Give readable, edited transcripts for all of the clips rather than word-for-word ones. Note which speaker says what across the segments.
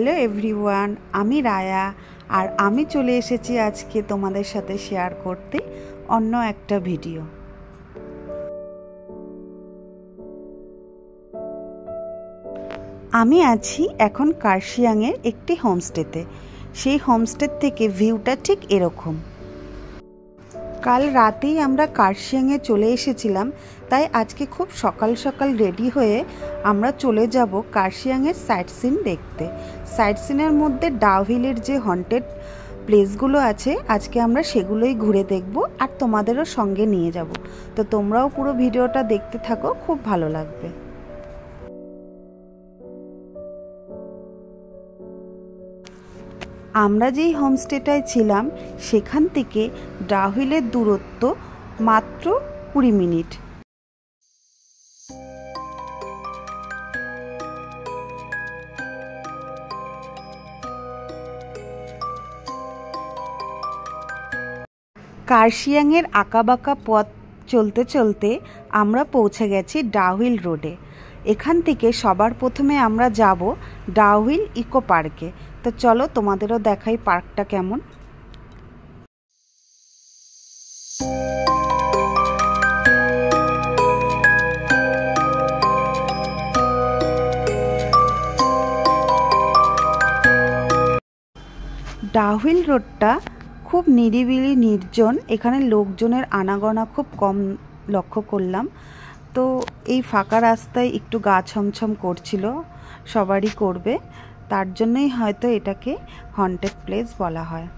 Speaker 1: Hello everyone, আমি রায়া আর আমি চলে এসেছি আজকে তোমাদের সাথে শেয়ার করতে অন্য একটা ভিডিও। আমি আছি এখন কার্শিয়াংয়ের একটি হোমস্টেতে। সেই হোমস্টের থেকে ভিউটা ঠিক এরকম। কাল রাতেই আমরা কার্শিয়াংয়ে চলে এসেছিলাম, তাই আজকে খুব সকাল সকাল রেডি হয়ে আমরা চলে যাব কার্শিয়াংয়ের সাইট সিন দেখতে। সাইট সিনের মধ্যে ডাউ হিলের যে হন্টেড প্লেসগুলো আছে আজকে আমরা সেগুলোই ঘুরে দেখব আর তোমাদেরও সঙ্গে নিয়ে যাব। তো তোমরাও পুরো ভিডিওটা দেখতে থাকো, খুব ভালো লাগবে। আমরা যেই হোমস্টেটায় ছিলাম সেখান থেকে ডাউ হিলের দূরত্ব মাত্র 20 মিনিট। কার্শিয়াংয়ের আঁকাবাঁকা পথ চলতে চলতে আমরা পৌঁছে গেছি ডাউ হিল রোডে। এখান থেকে সবার প্রথমে আমরা যাব ডাউ হিল ইকো পার্কে। তো চলো তোমাদেরও দেখাই পার্কটা কেমন। ডাউ হিল রোডটা খুব নিরিবিলি নির্জন, এখানে লোকজনের আনাগোনা খুব কম লক্ষ্য করলাম। তো এই ফাঁকা রাস্তায় একটু গা ছমছম করছিল, সবারই করবে, তার জন্যই হয়তো এটাকে হন্টেড প্লেস বলা হয়।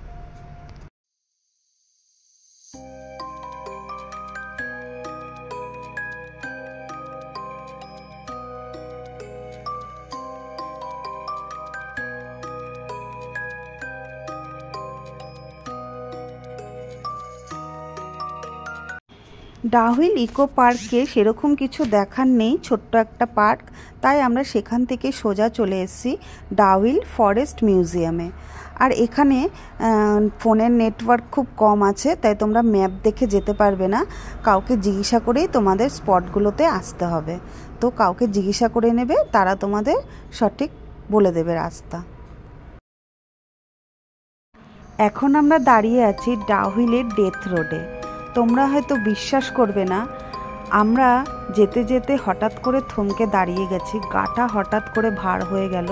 Speaker 1: ডাউ হিল ইকো পার্কে সেরকম কিছু দেখার নেই, ছোট্ট একটা পার্ক, তাই আমরা সেখান থেকে সোজা চলে এসেছি ডাউ হিল ফরেস্ট মিউজিয়ামে। আর এখানে ফোনের নেটওয়ার্ক খুব কম আছে, তাই তোমরা ম্যাপ দেখে যেতে পারবে না, কাউকে জিজ্ঞাসা করেই তোমাদের স্পটগুলোতে আসতে হবে। তো কাউকে জিজ্ঞাসা করে নেবে, তারা তোমাদের সঠিক বলে দেবে রাস্তা। এখন আমরা দাঁড়িয়ে আছি ডাউ হিলের ডেথ রোডে। তোমরা হয়তো বিশ্বাস করবে না, আমরা যেতে যেতে হঠাৎ করে থমকে দাঁড়িয়ে গেছি, গাটা হঠাৎ করে ভার হয়ে গেল,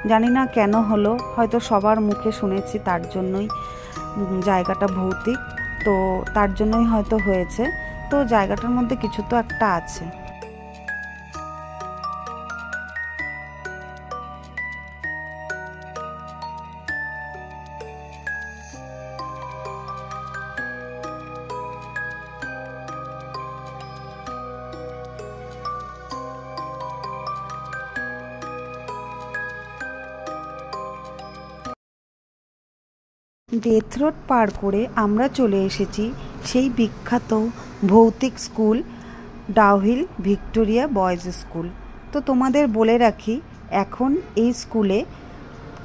Speaker 1: জানি না কেন হলো, হয়তো সবার মুখে শুনেছি তার জন্যই, জায়গাটা ভৌতিক তো তার জন্যই হয়তো হয়েছে। তো জায়গাটার মধ্যে কিছু তো একটা আছে। ডেথ রোড পার করে আমরা চলে এসেছি সেই বিখ্যাত ভৌতিক school Dow Hill Victoria boys school. তো তোমাদের বলে রাখি, এখন এই স্কুলে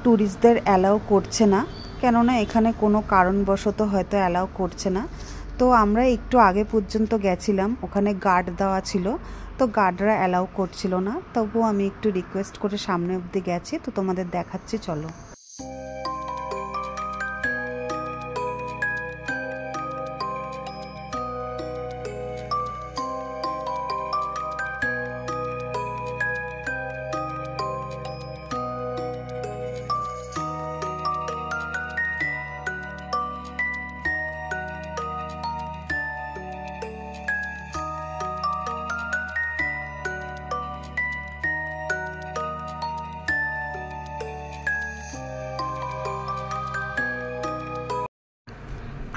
Speaker 1: ট্যুরিস্টদের অ্যালাউ করছে না, কেননা এখানে কোনো কারণবশত হয়তো অ্যালাউ করছে না। তো আমরা একটু আগে পর্যন্ত গেছিলাম, ওখানে গার্ড দেওয়া ছিল, তো গার্ডরা অ্যালাউ করছিল না, তবুও আমি একটু রিকোয়েস্ট করে সামনে অবধি গেছি। তো তোমাদের দেখাচ্ছি, চলো।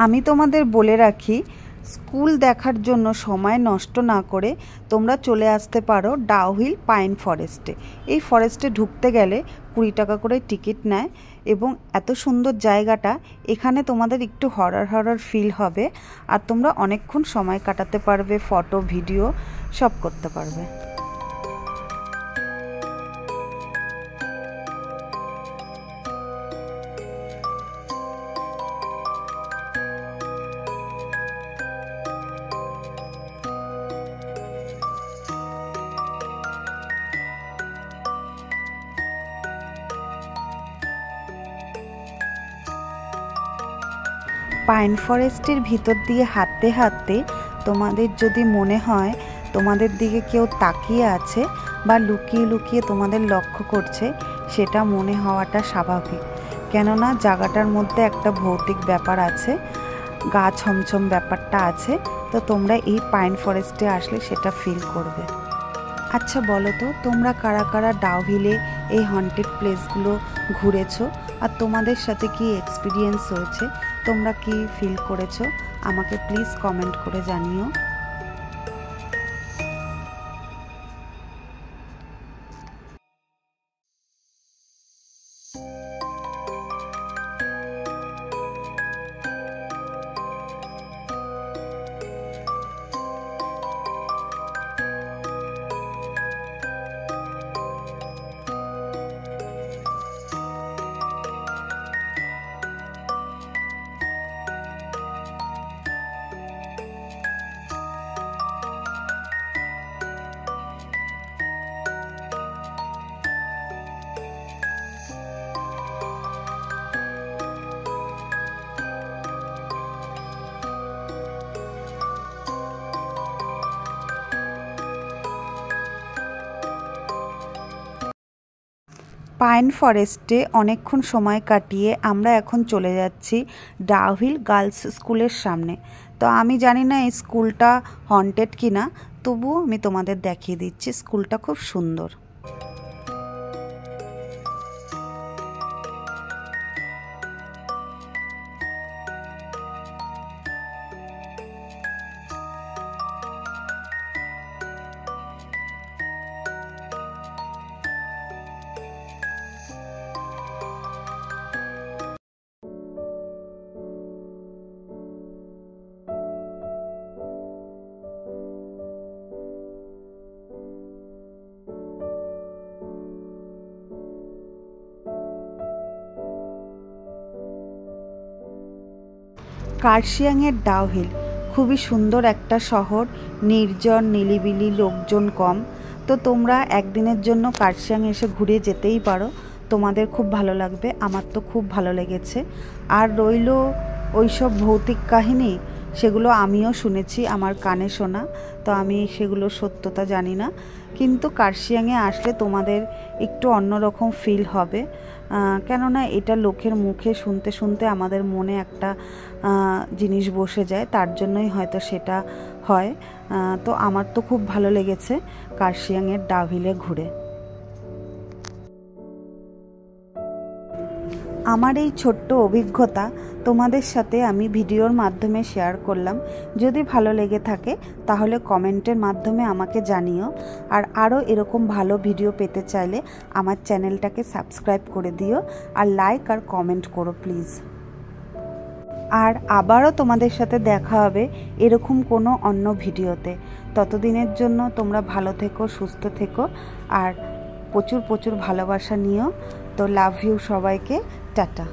Speaker 1: আমি তোমাদের বলে রাখি, স্কুল দেখার জন্য সময় নষ্ট না করে তোমরা চলে আসতে পারো ডাউ হিল পাইন ফরেস্টে। এই ফরেস্টে ঢুকতে গেলে 20 টাকা করে টিকিট নেয়, এবং এত সুন্দর জায়গাটা, এখানে তোমাদের একটু হরর ফিল হবে, আর তোমরা অনেকক্ষণ সময় কাটাতে পারবে, ফটো ভিডিও সব করতে পারবে। পাইন ফরেস্টের ভিতর দিয়ে হাঁটতে হাঁটতে তোমাদের যদি মনে হয় তোমাদের দিকে কেউ তাকিয়ে আছে বা লুকিয়ে লুকিয়ে তোমাদের লক্ষ্য করছে, সেটা মনে হওয়াটা স্বাভাবিক। কেননা জায়গাটার মধ্যে একটা ভৌতিক ব্যাপার আছে, গা ছমছম ব্যাপারটা আছে। তো তোমরা এই পাইন ফরেস্টে আসলে সেটা ফিল করবে। আচ্ছা বলো তো, তোমরা কারা কারা ডাউহিলে এই হন্টেড প্লেসগুলো ঘুরেছো আর তোমাদের সাথে কি এক্সপিরিয়েন্স হয়েছে, তোমরা কি ফিল করেছো, আমাকে প্লিজ কমেন্ট করে জানিও। পাইন ফরেস্টে অনেকক্ষণ সময় কাটিয়ে আমরা এখন চলে যাচ্ছি ডাউহিল গার্লস স্কুলের সামনে। তো আমি জানি না এই স্কুলটা হন্টেড কিনা, তবুও আমি তোমাদের দেখিয়ে দিচ্ছি। স্কুলটা খুব সুন্দর। কার্শিয়াংয়ের ডাউহিল খুবই সুন্দর একটা শহর, নির্জন, নিলিবিলি, লোকজন কম। তো তোমরা একদিনের জন্য কার্শিয়াং এসে ঘুরে যেতেই পারো, তোমাদের খুব ভালো লাগবে। আমার তো খুব ভালো লেগেছে। আর রইল ওইসব ভৌতিক কাহিনী, সেগুলো আমিও শুনেছি, আমার কানে শোনা। তো আমি সেগুলো সত্যতা জানি না, কিন্তু কার্শিয়াংয়ে আসলে তোমাদের একটু অন্যরকম ফিল হবে। কেননা এটা লোকের মুখে শুনতে শুনতে আমাদের মনে একটা জিনিস বসে যায়, তার জন্যই হয়তো সেটা হয়। তো আমার তো খুব ভালো লেগেছে কার্শিয়াংয়ের ডাউহিলে ঘুরে। আমার এই ছোট্ট অভিজ্ঞতা তোমাদের সাথে আমি ভিডিওর মাধ্যমে শেয়ার করলাম। যদি ভালো লেগে থাকে তাহলে কমেন্টের মাধ্যমে আমাকে জানিও। আর আরও এরকম ভালো ভিডিও পেতে চাইলে আমার চ্যানেলটাকে সাবস্ক্রাইব করে দিও, আর লাইক আর কমেন্ট করো প্লিজ। আর আবারও তোমাদের সাথে দেখা হবে এরকম কোনো অন্য ভিডিওতে। ততদিনের জন্য তোমরা ভালো থেকো, সুস্থ থেকো, আর প্রচুর প্রচুর ভালোবাসা নিও। তো লাভ ইউ সবাইকে, টাটা।